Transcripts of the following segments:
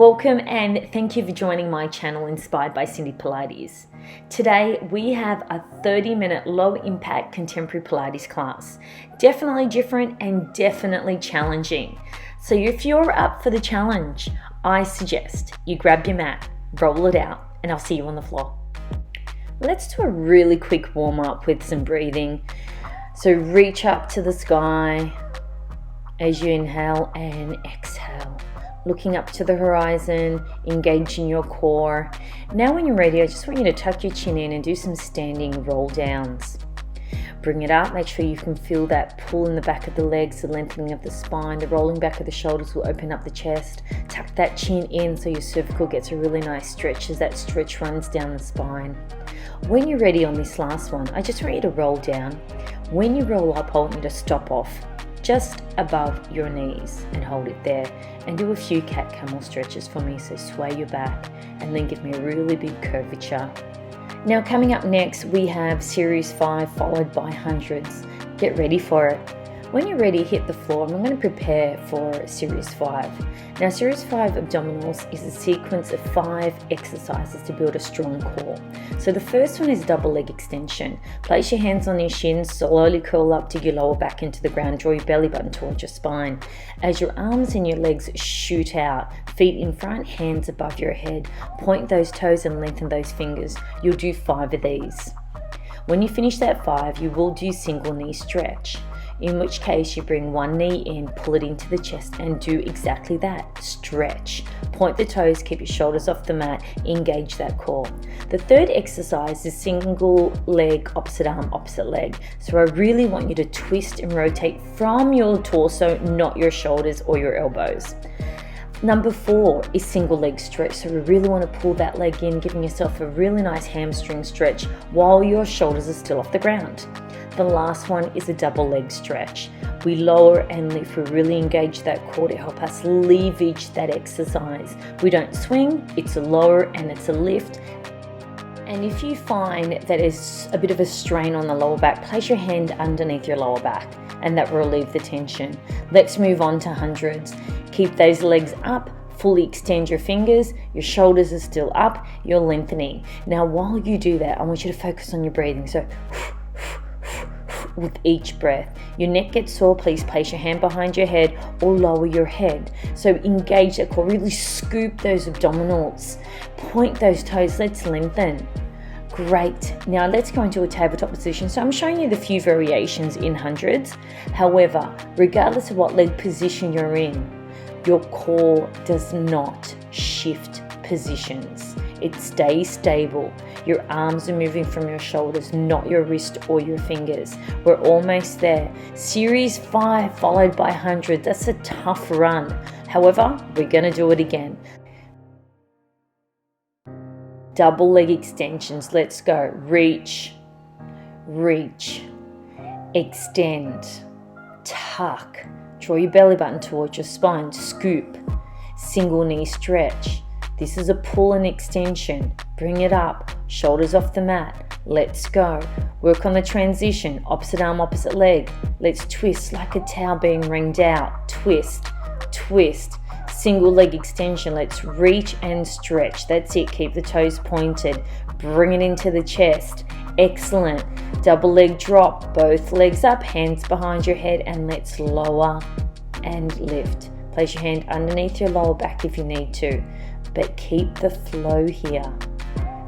Welcome and thank you for joining my channel Inspired by Cyndi Pilates. Today we have a 30-minute low-impact contemporary Pilates class. Definitely different and definitely challenging. So if you're up for the challenge, I suggest you grab your mat, roll it out, and I'll see you on the floor. Let's do a really quick warm-up with some breathing. So reach up to the sky as you inhale and exhale. Looking up to the horizon, engaging your core. Now when you're ready, I just want you to tuck your chin in and do some standing roll downs. Bring it up, make sure you can feel that pull in the back of the legs, the lengthening of the spine, the rolling back of the shoulders will open up the chest. Tuck that chin in so your cervical gets a really nice stretch as that stretch runs down the spine. When you're ready on this last one, I just want you to roll down. When you roll up, I want you to stop off just above your knees and hold it there, and do a few cat camel stretches for me. So sway your back and then give me a really big curvature. Now coming up next, we have series 5 followed by hundreds. Get ready for it. When you're ready, hit the floor, and I'm going to prepare for series 5. Now series 5 abdominals is a sequence of 5 exercises to build a strong core. So the first one is double leg extension. Place your hands on your shins, slowly curl up, dig your lower back into the ground, draw your belly button towards your spine. As your arms and your legs shoot out, feet in front, hands above your head, point those toes and lengthen those fingers. You'll do 5 of these. When you finish that 5, you will do single knee stretch, in which case you bring one knee in, pull it into the chest, and do exactly that, stretch. Point the toes, keep your shoulders off the mat, engage that core. The third exercise is single leg, opposite arm, opposite leg. So I really want you to twist and rotate from your torso, not your shoulders or your elbows. Number 4 is single leg stretch. So we really want to pull that leg in, giving yourself a really nice hamstring stretch while your shoulders are still off the ground. The last one is a double leg stretch. We lower and lift. We really engage that core to help us leverage that exercise. We don't swing, it's a lower and it's a lift. And if you find that there's a bit of a strain on the lower back, place your hand underneath your lower back and that will relieve the tension. Let's move on to hundreds. Keep those legs up. Fully extend your fingers, your shoulders are still up, you're lengthening. Now while you do that, I want you to focus on your breathing. So with each breath. Your neck gets sore, please place your hand behind your head or lower your head. So engage that core, really scoop those abdominals. Point those toes, let's lengthen. Great. Now let's go into a tabletop position. So I'm showing you the few variations in hundreds. However, regardless of what leg position you're in, your core does not shift positions. It stays stable. Your arms are moving from your shoulders, not your wrist or your fingers. We're almost there. Series 5 followed by 100. That's a tough run. However, we're going to do it again. Double leg extensions. Let's go. Reach, reach, extend, tuck. Draw your belly button towards your spine. Scoop. Single knee stretch. This is a pull and extension. Bring it up. Shoulders off the mat. Let's go. Work on the transition. Opposite arm, opposite leg. Let's twist like a towel being wringed out. Twist, twist. Single leg extension. Let's reach and stretch. That's it. Keep the toes pointed. Bring it into the chest. Excellent. Double leg drop. Both legs up, hands behind your head, and let's lower and lift. Place your hand underneath your lower back if you need to, but keep the flow here.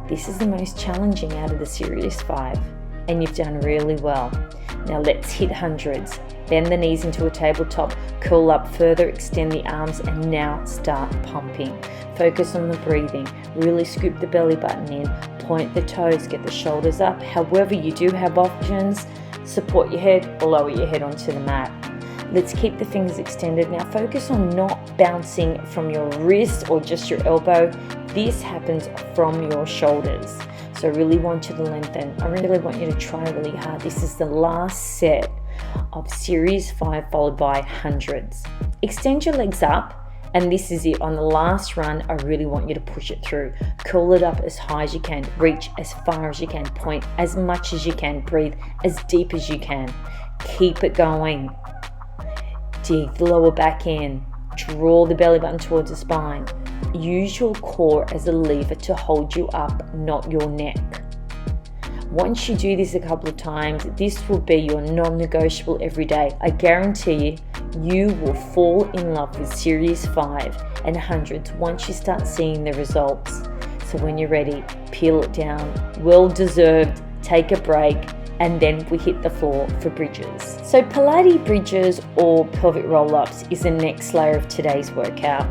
This is the most challenging out of the series 5, and you've done really well. Now let's hit hundreds. Bend the knees into a tabletop, curl up further, extend the arms, and now start pumping. Focus on the breathing. Really scoop the belly button in, point the toes, get the shoulders up. However, you do have options. Support your head or lower your head onto the mat. Let's keep the fingers extended. Now focus on not bouncing from your wrist or just your elbow. This happens from your shoulders. So I really want you to lengthen. I really want you to try really hard. This is the last set of series 5 followed by hundreds. Extend your legs up, and this is it. On the last run, I really want you to push it through. Curl it up as high as you can. Reach as far as you can. Point as much as you can. Breathe as deep as you can. Keep it going. Dig the lower back in. Draw the belly button towards the spine. use your core as a lever to hold you up, not your neck. Once you do this a couple of times, this will be your non-negotiable every day. I guarantee you will fall in love with Series 5 and hundreds once you start seeing the results. So when you're ready, peel it down. Well deserved, take a break, and then we hit the floor for bridges. So Pilates bridges or pelvic roll-ups is the next layer of today's workout.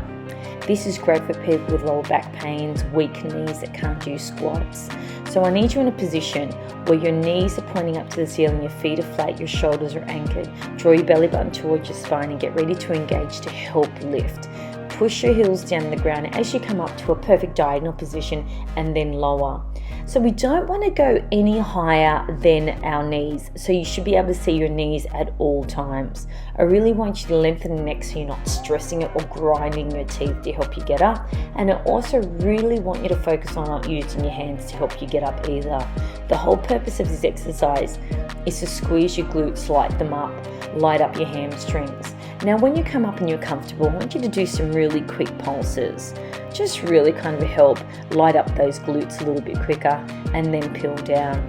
This is great for people with lower back pains, weak knees that can't do squats. So I need you in a position where your knees are pointing up to the ceiling, your feet are flat, your shoulders are anchored. Draw your belly button towards your spine and get ready to engage to help lift. Push your heels down the ground as you come up to a perfect diagonal position and then lower. So we don't want to go any higher than our knees. So you should be able to see your knees at all times. I really want you to lengthen the neck so you're not stressing it or grinding your teeth to help you get up. And I also really want you to focus on not using your hands to help you get up either. The whole purpose of this exercise is to squeeze your glutes, light them up, light up your hamstrings. Now when you come up and you're comfortable, I want you to do some really quick pulses. Just really kind of help light up those glutes a little bit quicker and then peel down.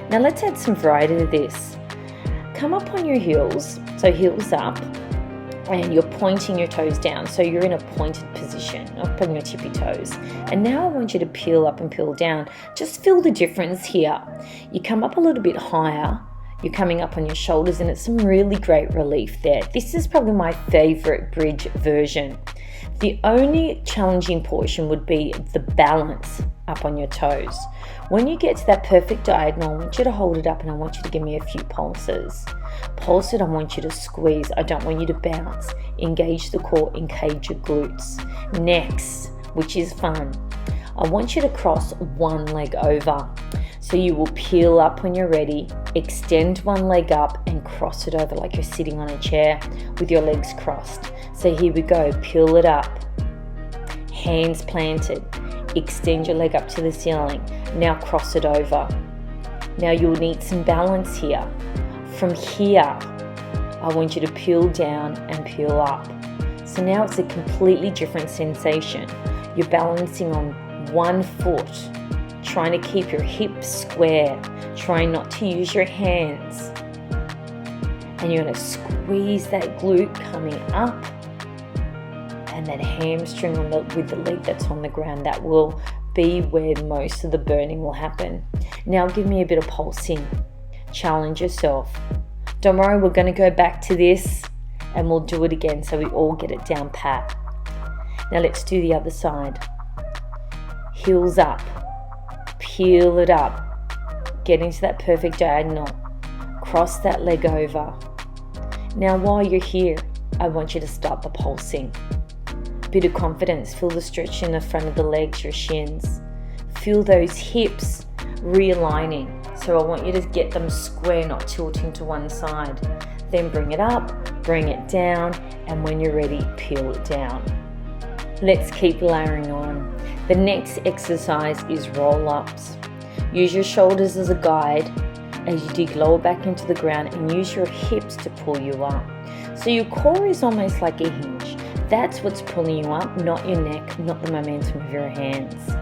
Now let's add some variety to this. Come up on your heels, so heels up, and you're pointing your toes down, so you're in a pointed position, up on your tippy toes. And now I want you to peel up and peel down. Just feel the difference here. You come up a little bit higher, you're coming up on your shoulders, and it's some really great relief there. This is probably my favorite bridge version. The only challenging portion would be the balance up on your toes. When you get to that perfect diagonal, I want you to hold it up and I want you to give me a few pulses. Pulse it, I want you to squeeze. I don't want you to bounce. Engage the core, engage your glutes. Next, which is fun, I want you to cross one leg over. So you will peel up when you're ready, extend one leg up and cross it over like you're sitting on a chair with your legs crossed. So here we go, peel it up, hands planted, extend your leg up to the ceiling, now cross it over. Now you'll need some balance here. From here, I want you to peel down and peel up. So now it's a completely different sensation. You're balancing on one foot, trying to keep your hips square, trying not to use your hands. And you're going to squeeze that glute coming up and that hamstring with the leg that's on the ground. That will be where most of the burning will happen. Now give me a bit of pulsing. Challenge yourself. Don't worry, we're going to go back to this and we'll do it again so we all get it down pat. Now let's do the other side. Heels up. Peel it up. Get into that perfect diagonal. Cross that leg over. Now while you're here, I want you to start the pulsing. Bit of confidence. Feel the stretch in the front of the legs, your shins. Feel those hips realigning. So I want you to get them square, not tilting to one side. Then bring it up, bring it down, and when you're ready, peel it down. Let's keep layering on. The next exercise is roll-ups. Use your shoulders as a guide as you dig lower back into the ground and use your hips to pull you up. So your core is almost like a hinge. That's what's pulling you up, not your neck, not the momentum of your hands.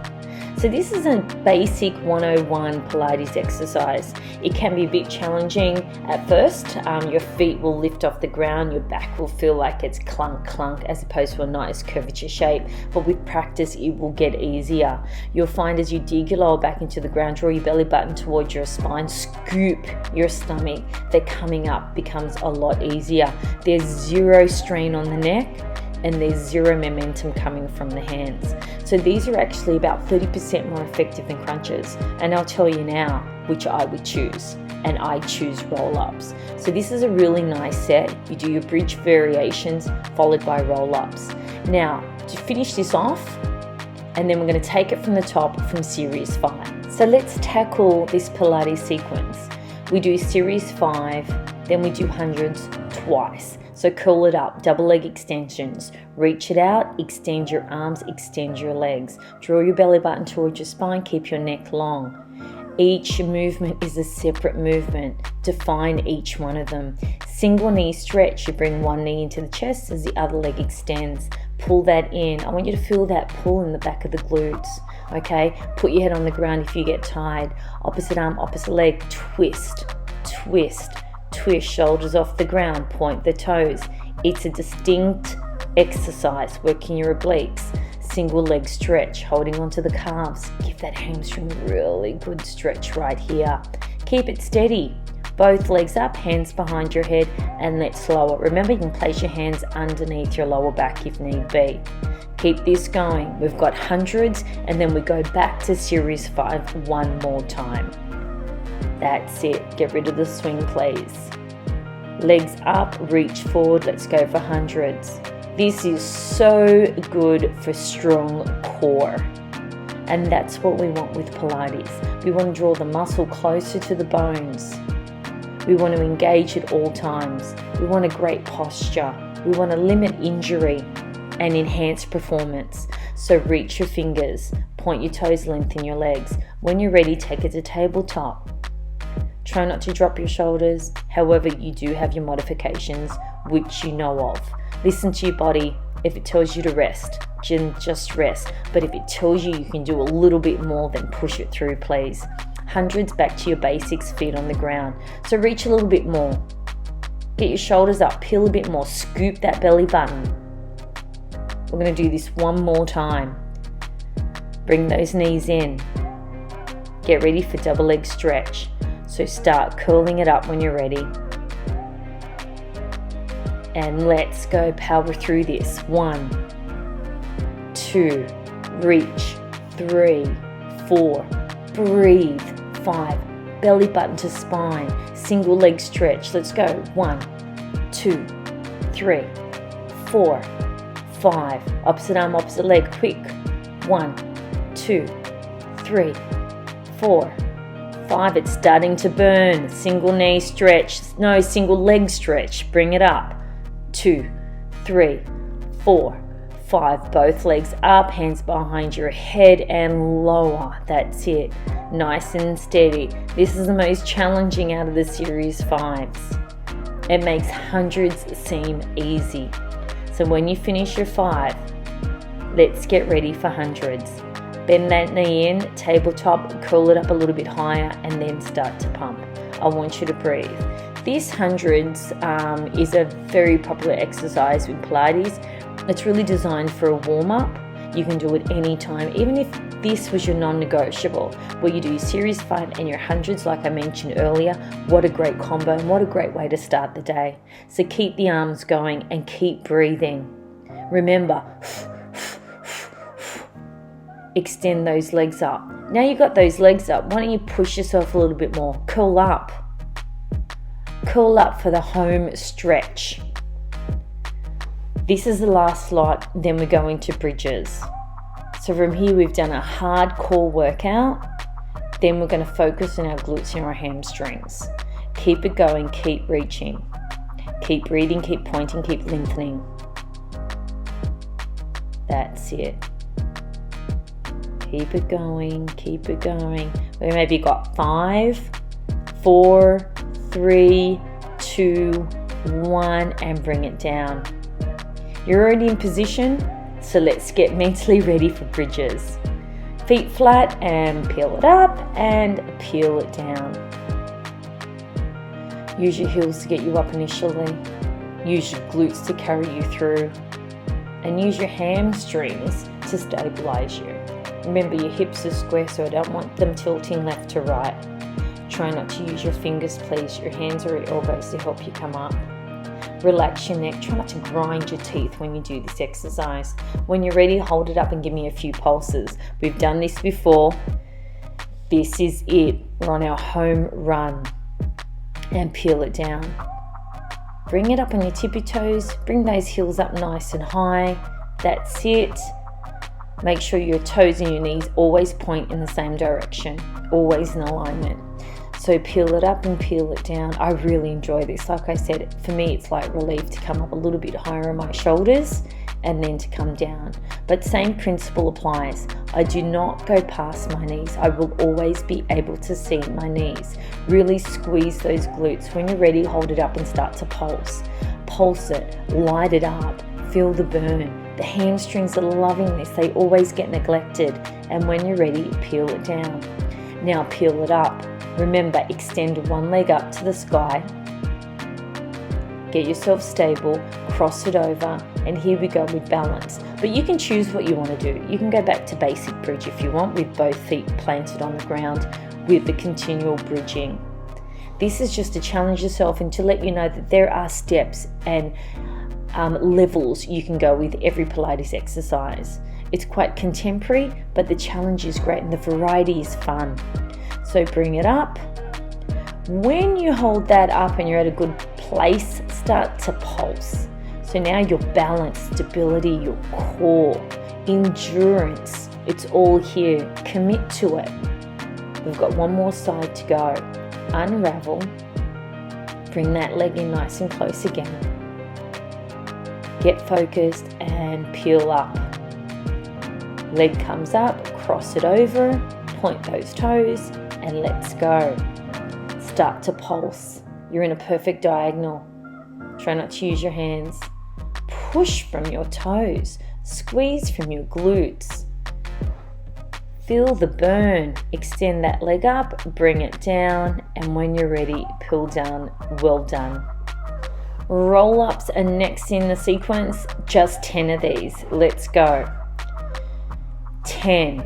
So this is a basic 101 Pilates exercise. It can be a bit challenging at first. Your feet will lift off the ground, your back will feel like it's clunk clunk as opposed to a nice curvature shape, but with practice it will get easier. You'll find as you dig your lower back into the ground, draw your belly button towards your spine, scoop your stomach, that coming up becomes a lot easier. There's zero strain on the neck and there's zero momentum coming from the hands. So these are actually about 30% more effective than crunches. And I'll tell you now which I would choose. And I choose roll-ups. So this is a really nice set. You do your bridge variations followed by roll-ups. Now, to finish this off, and then we're going to take it from the top from series 5. So let's tackle this Pilates sequence. We do series 5, then we do hundreds twice. So curl it up, double leg extensions, reach it out, extend your arms, extend your legs. Draw your belly button towards your spine, keep your neck long. Each movement is a separate movement. Define each one of them. Single knee stretch, you bring one knee into the chest as the other leg extends. pull that in. I want you to feel that pull in the back of the glutes. Okay, put your head on the ground if you get tired. Opposite arm, opposite leg, twist, twist, twist, shoulders off the ground, point the toes. It's a distinct exercise, working your obliques. Single leg stretch, holding onto the calves. Give that hamstring a really good stretch right here. Keep it steady. Both legs up, hands behind your head, and let's lower. Remember, you can place your hands underneath your lower back if need be. Keep this going. We've got hundreds, and then we go back to series 5 one more time. That's it. Get rid of the swing, please. Legs up, reach forward. Let's go for hundreds. This is so good for strong core. And that's what we want with Pilates. We want to draw the muscle closer to the bones. We want to engage at all times. We want a great posture. We want to limit injury and enhance performance. So reach your fingers, point your toes, lengthen your legs. When you're ready, take it to tabletop. Try not to drop your shoulders. However, you do have your modifications, which you know of. Listen to your body. If it tells you to rest, just rest. But if it tells you you can do a little bit more, then push it through, please. Hundreds, back to your basics, feet on the ground. So reach a little bit more. Get your shoulders up, peel a bit more, scoop that belly button. We're going to do this one more time. Bring those knees in. Get ready for double leg stretch. So start curling it up when you're ready. And let's go power through this. 1, 2, reach, 3, 4, breathe, 5, belly button to spine, single leg stretch. Let's go. 1, 2, 3, 4, 5. Opposite arm, opposite leg, quick. 1, 2, 3, 4, 5. It's starting to burn. Single knee stretch. No, single leg stretch. Bring it up. 2, 3, 4, 5. Both legs up, hands behind your head and lower. That's it. Nice and steady. This is the most challenging out of the series 5s. It makes hundreds seem easy. So when you finish your 5, let's get ready for hundreds. Bend that knee in, tabletop, curl it up a little bit higher, and then start to pump. I want you to breathe. This hundreds is a very popular exercise with Pilates. It's really designed for a warm-up. You can do it anytime, even if this was your non-negotiable, where you do series 5 and your hundreds like I mentioned earlier. What a great combo and what a great way to start the day. So keep the arms going and keep breathing. Remember, extend those legs up. Now you've got those legs up, why don't you push yourself a little bit more? Curl up. Curl up for the home stretch. This is the last lot, then we go into bridges. So from here we've done a hardcore workout, then we're going to focus on our glutes and our hamstrings. Keep it going, keep reaching. Keep breathing, keep pointing, keep lengthening. That's it. Keep it going, keep it going. We maybe got 5, 4, 3, 2, 1, and bring it down. You're already in position, so let's get mentally ready for bridges. Feet flat and peel it up and peel it down. Use your heels to get you up initially. Use your glutes to carry you through. And use your hamstrings to stabilize you. Remember, your hips are square, so I don't want them tilting left to right. Try not to use your fingers, please. Your hands or your elbows to help you come up. Relax your neck. Try not to grind your teeth when you do this exercise. When you're ready, hold it up and give me a few pulses. We've done this before. This is it. We're on our home run. And peel it down. Bring it up on your tippy toes. Bring those heels up nice and high. That's it. Make sure your toes and your knees always point in the same direction. Always in alignment. So peel it up and peel it down. I really enjoy this. Like I said, for me it's like relief to come up a little bit higher on my shoulders and then to come down. But same principle applies. I do not go past my knees. I will always be able to see my knees. Really squeeze those glutes. When you're ready, hold it up and start to pulse. Pulse it, light it up, feel the burn. The hamstrings are loving this. They always get neglected. And when you're ready, peel it down. Now peel it up. Remember, extend one leg up to the sky. Get yourself stable, cross it over, and here we go with balance. But you can choose what you want to do. You can go back to basic bridge if you want, with both feet planted on the ground with the continual bridging. This is just to challenge yourself and to let you know that there are steps and levels you can go with every Pilates exercise. It's quite contemporary, but the challenge is great and the variety is fun. So bring it up. When you hold that up and you're at a good place, start to pulse. So now your balance, stability, your core, endurance, it's all here. Commit to it. We've got one more side to go. Unravel. Bring that leg in nice and close again. Get focused and peel up. Leg comes up, cross it over, point those toes, and let's go. Start to pulse. You're in a perfect diagonal. Try not to use your hands. Push from your toes. Squeeze from your glutes. Feel the burn. Extend that leg up, bring it down, and when you're ready, pull down. Well done. Roll-ups are next in the sequence. Just 10 of these. Let's go. 10.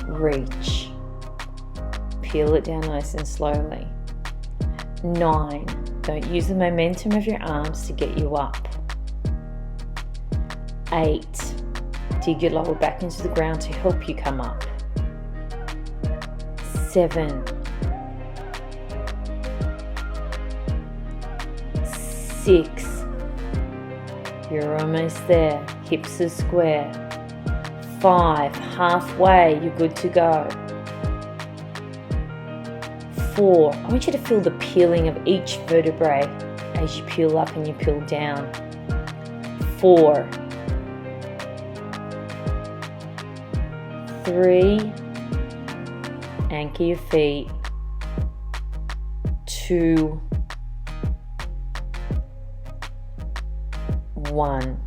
Reach. Peel it down nice and slowly. 9. Don't use the momentum of your arms to get you up. 8. Dig your lower back into the ground to help you come up. 7. 6. You're almost there. Hips are square. 5. Halfway. You're good to go. 4. I want you to feel the peeling of each vertebrae as you peel up and you peel down. 4. 3. Anchor your feet. 2. 1.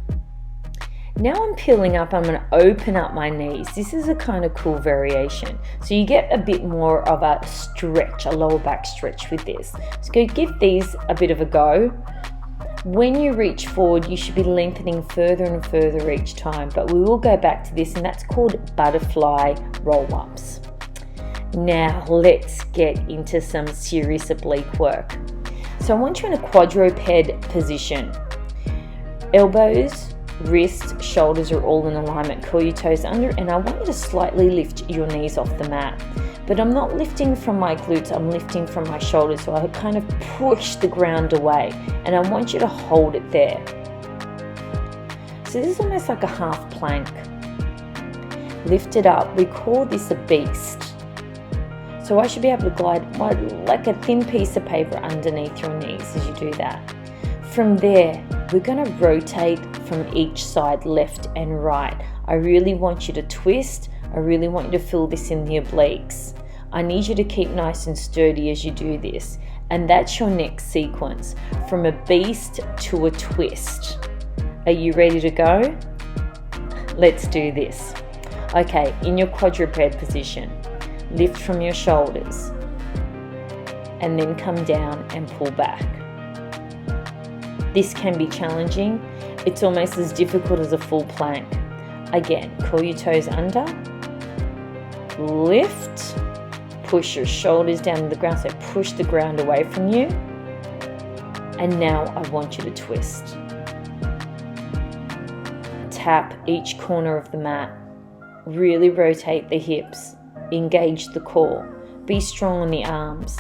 Now I'm peeling up, I'm going to open up my knees. This is a kind of cool variation. So you get a bit more of a stretch, a lower back stretch with this. So go give these a bit of a go. When you reach forward, you should be lengthening further and further each time, but we will go back to this, and that's called butterfly roll-ups. Now let's get into some serious oblique work. So I want you in a quadruped position. Elbows, wrists, shoulders are all in alignment. Curl your toes under, and I want you to slightly lift your knees off the mat. But I'm not lifting from my glutes, I'm lifting from my shoulders. So I kind of push the ground away, and I want you to hold it there. So this is almost like a half plank. Lift it up. We call this a beast. So I should be able to glide like a thin piece of paper underneath your knees as you do that. From there, we're going to rotate from each side, left and right. I really want you to twist. I really want you to feel this in the obliques. I need you to keep nice and sturdy as you do this. And that's your next sequence, from a beast to a twist. Are you ready to go? Let's do this. Okay, in your quadruped position, lift from your shoulders and then come down and pull back. This can be challenging. It's almost as difficult as a full plank. Again, curl your toes under, lift, push your shoulders down to the ground, so push the ground away from you. And now I want you to twist. Tap each corner of the mat. Really rotate the hips. Engage the core. Be strong on the arms.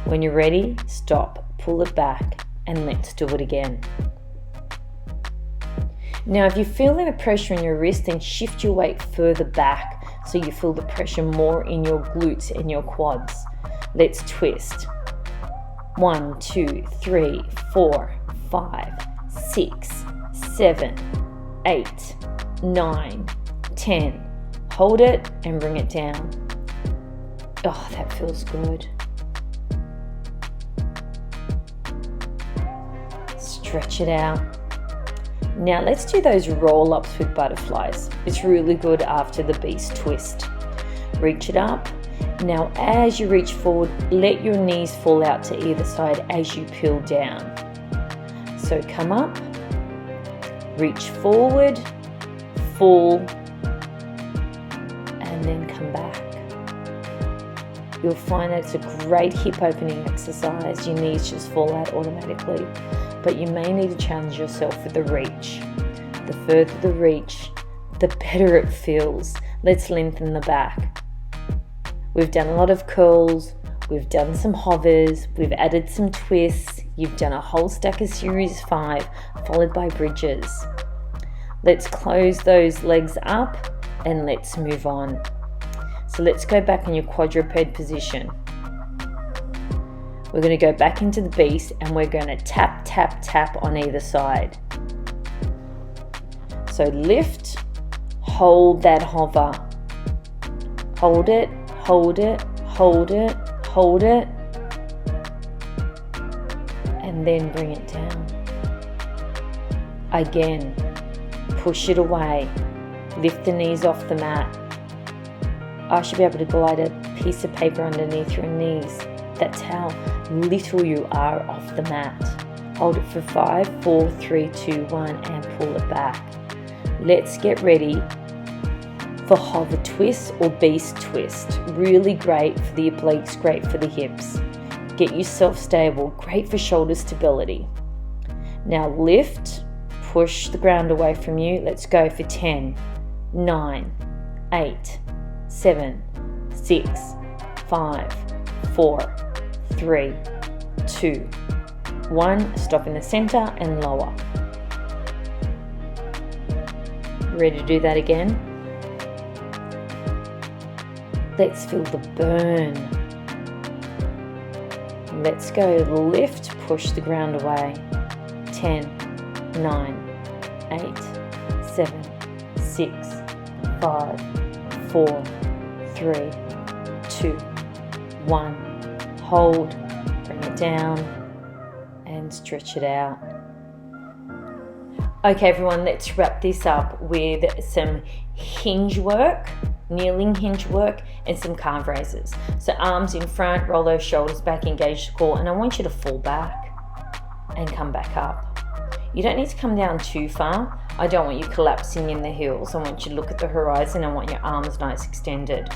When you're ready, stop, pull it back, and let's do it again. Now, if you're feeling the pressure in your wrist, then shift your weight further back so you feel the pressure more in your glutes and your quads. Let's twist. 1, 2, 3, 4, 5, 6, 7, 8, 9, 10. Hold it and bring it down. Oh, that feels good. Stretch it out. Now let's do those roll-ups with butterflies. It's really good after the beast twist. Reach it up. Now as you reach forward, let your knees fall out to either side as you peel down. So come up, reach forward, fall, and then come back. You'll find that it's a great hip opening exercise. Your knees just fall out automatically, but you may need to challenge yourself with the reach. The further the reach, the better it feels. Let's lengthen the back. We've done a lot of curls, we've done some hovers, we've added some twists, you've done a whole stack of series 5, followed by bridges. Let's close those legs up and let's move on. So let's go back in your quadruped position. We're going to go back into the beast and we're going to tap, tap, tap on either side. So lift, hold that hover. Hold it, hold it, hold it, hold it. And then bring it down. Again, push it away. Lift the knees off the mat. I should be able to glide a piece of paper underneath your knees. That's how little you are off the mat. Hold it for 5, 4, 3, 2, 1 and pull it back. Let's get ready for hover twist or beast twist. Really great for the obliques, great for the hips. Get yourself stable, great for shoulder stability. Now lift, push the ground away from you. Let's go for 10, 9, 8, 7, 6, 5, 4, 3, 2, 1. Stop in the center and lower. Ready to do that again? Let's feel the burn. Let's go lift, push the ground away. 10, 9, 8, 7, 6, 5, 4, 3, 2, 1. Hold, bring it down, and stretch it out. Okay everyone, let's wrap this up with some hinge work, kneeling hinge work, and some calf raises. So arms in front, roll those shoulders back, engage the core, and I want you to fall back and come back up. You don't need to come down too far. I don't want you collapsing in the heels. I want you to look at the horizon. I want your arms nice extended.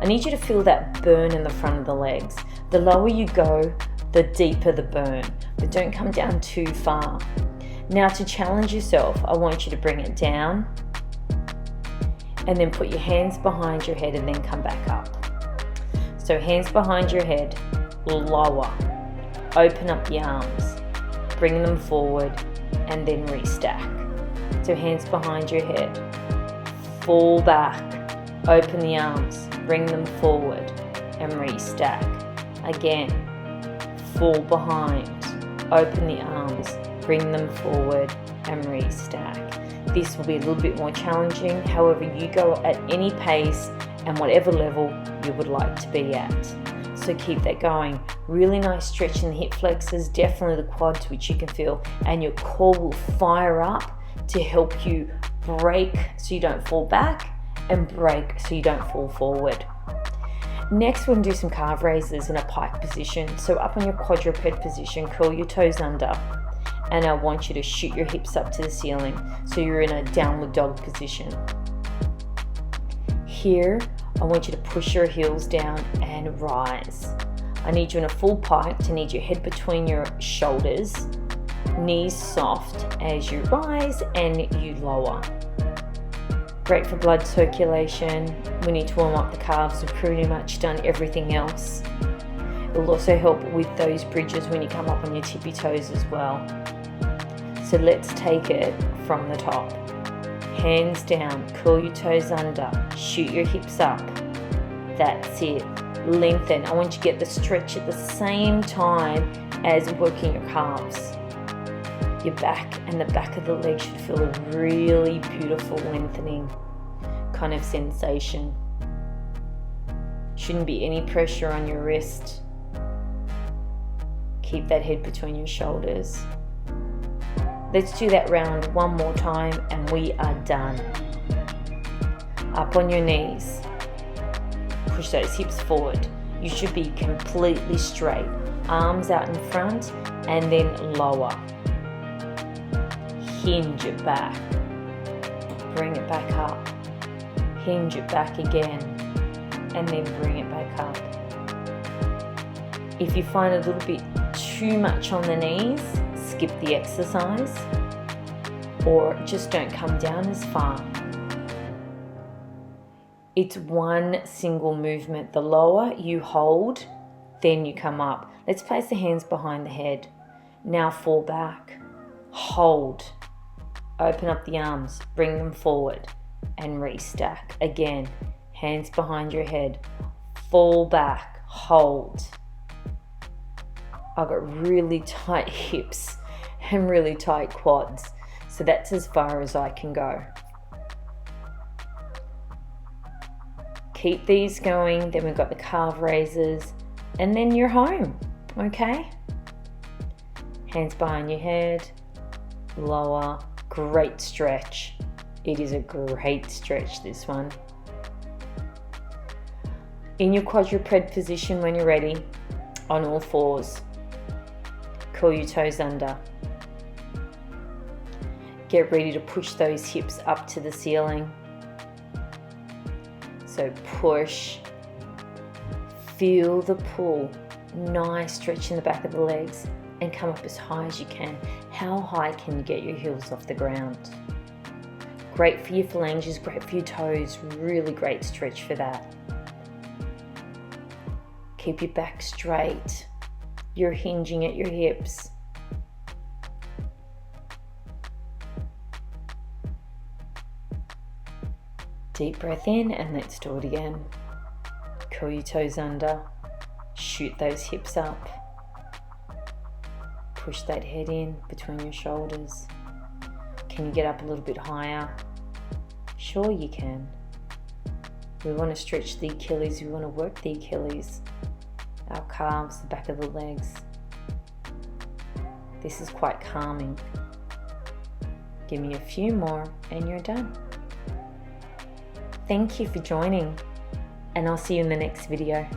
I need you to feel that burn in the front of the legs. The lower you go, the deeper the burn, but don't come down too far. Now to challenge yourself, I want you to bring it down and then put your hands behind your head and then come back up. So hands behind your head, lower, open up the arms, bring them forward and then restack. So hands behind your head, fall back, open the arms, bring them forward and restack. Again, fall behind, open the arms, bring them forward and restack. This will be a little bit more challenging, however you go at any pace and whatever level you would like to be at. So keep that going. Really nice stretch in the hip flexors, definitely the quads, which you can feel, and your core will fire up to help you break so you don't fall back and break so you don't fall forward. Next, we're going to do some calf raises in a pike position. So up on your quadruped position, curl your toes under, and I want you to shoot your hips up to the ceiling so you're in a downward dog position. Here, I want you to push your heels down and rise. I need you in a full pike to need your head between your shoulders, knees soft as you rise and you lower. Great for blood circulation. We need to warm up the calves. We've pretty much done everything else. It will also help with those bridges when you come up on your tippy toes as well. So let's take it from the top. Hands down, curl your toes under, shoot your hips up. That's it. Lengthen. I want you to get the stretch at the same time as working your calves. Your back and the back of the leg should feel a really beautiful lengthening kind of sensation. Shouldn't be any pressure on your wrist. Keep that head between your shoulders. Let's do that round one more time and we are done. Up on your knees. Push those hips forward. You should be completely straight. Arms out in front and then lower. Hinge it back. Bring it back up. Hinge it back again and then bring it back up. If you find a little bit too much on the knees, skip the exercise or just don't come down as far. It's one single movement. The lower you hold, then you come up. Let's place the hands behind the head. Now fall back, hold, open up the arms, bring them forward and restack. Again, hands behind your head, fall back, hold. I've got really tight hips and really tight quads, so that's as far as I can go. Keep these going, then we've got the calf raises, and then you're home, okay? Hands behind your head, lower, great stretch. It is a great stretch, this one. In your quadruped position when you're ready, on all fours, curl your toes under. Get ready to push those hips up to the ceiling. So push, feel the pull, nice stretch in the back of the legs and come up as high as you can. How high can you get your heels off the ground? Great for your phalanges, great for your toes, really great stretch for that. Keep your back straight. You're hinging at your hips. Deep breath in and let's do it again. Curl your toes under, shoot those hips up. Push that head in between your shoulders. Can you get up a little bit higher? Sure you can. We want to stretch the Achilles, we want to work the Achilles, our calves, the back of the legs. This is quite calming. Give me a few more and you're done. Thank you for joining, and I'll see you in the next video.